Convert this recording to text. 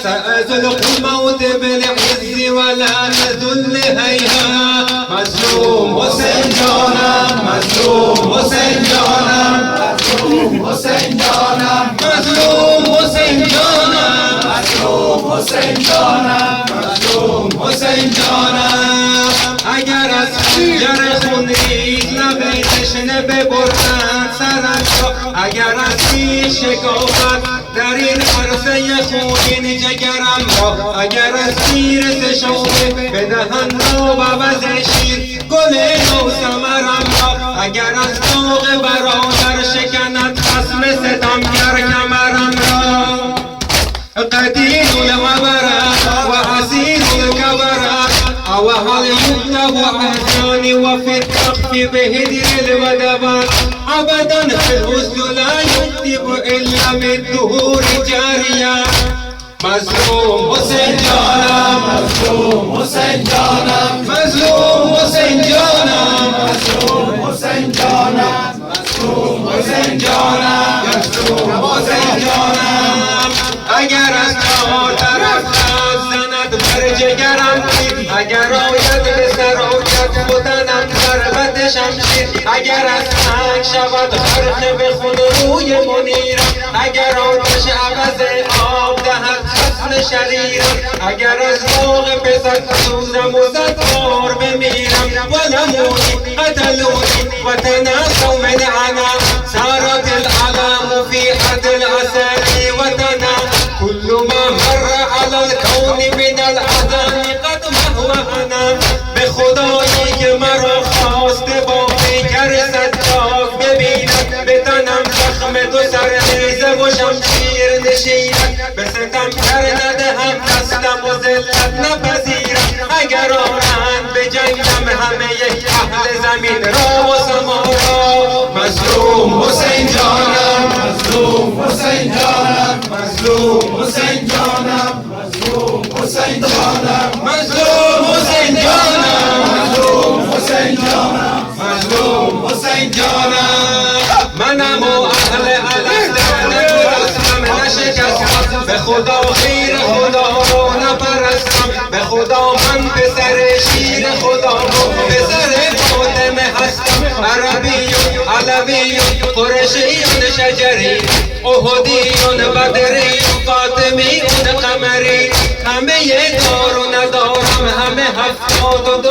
سأذلق الموت بالعز ولا تذل هيها. مظلوم حسین جانم، مظلوم حسین جانم، مظلوم حسین جانم، مظلوم حسین جانم، مظلوم حسین جانم، مظلوم حسین جانم. اگر از خنجر خون ریز لب تشنه ببرند سرش را، اگر از تیر شکافت در این عرصه خونین جگرم را، اگر از تیر سشومه بدهند را و عوض شیر گل نو ثمرم را، اگر از طاق برادر شکند خصم ستمگر کمرم را. قتیل العبرات و اسیر الكبرات او هل یكتب احزانی و فی التخف بهدر الودبات. ابدا في الحزن لا يكتب الا من دهور جاریا. مظلوم حسین جانم، مظلوم حسین جانم، مظلوم حسین جانم، مظلوم حسین جانم، مظلوم حسین جانم، مظلوم حسین جانم. اگر از چهار طرف زند بر جگرم تیر، اگر آید به سر آید بدنم ضربت شمشیر، اگر از سنگ شود غرق به خون روی منیرم، اگر آتش عوض آب دهد خصم شریرم، اگر از باغ پسر سوزم و زدبار بمیرم. ولمونی قتلونی و تناسوا من عنا، سارت العلام في حد العسل وطنا. كل ما مر على الكون من الاذان قد مهوهنا. به خدایی که مرا خواسته با پیکر صداق ببیند، به تنم زخم دو سر نیزه و شمشیر نشیند. به ستمگر ندهم دستم و ذلت نپذیرم، اگر آرند به جنگم همه اهل زمین را و سما را. مظلوم حسین جانم، مظلوم حسین جانم، مظلوم حسین جانم، مظلوم حسین جانم، مظلوم حسین جانم، مظلوم حسین جانم، مظلوم حسین جانم. منم و اهل الاسلام نترسم نشکستم، به خدا غیر خدا رو نپرستم، به خدا من پسر شیر خدا و پسر فاطمه هستم. عربیون علویون قریشیون شجری، احدیون بدریون فاطمیون قمری، همه دار و ندارم همه 72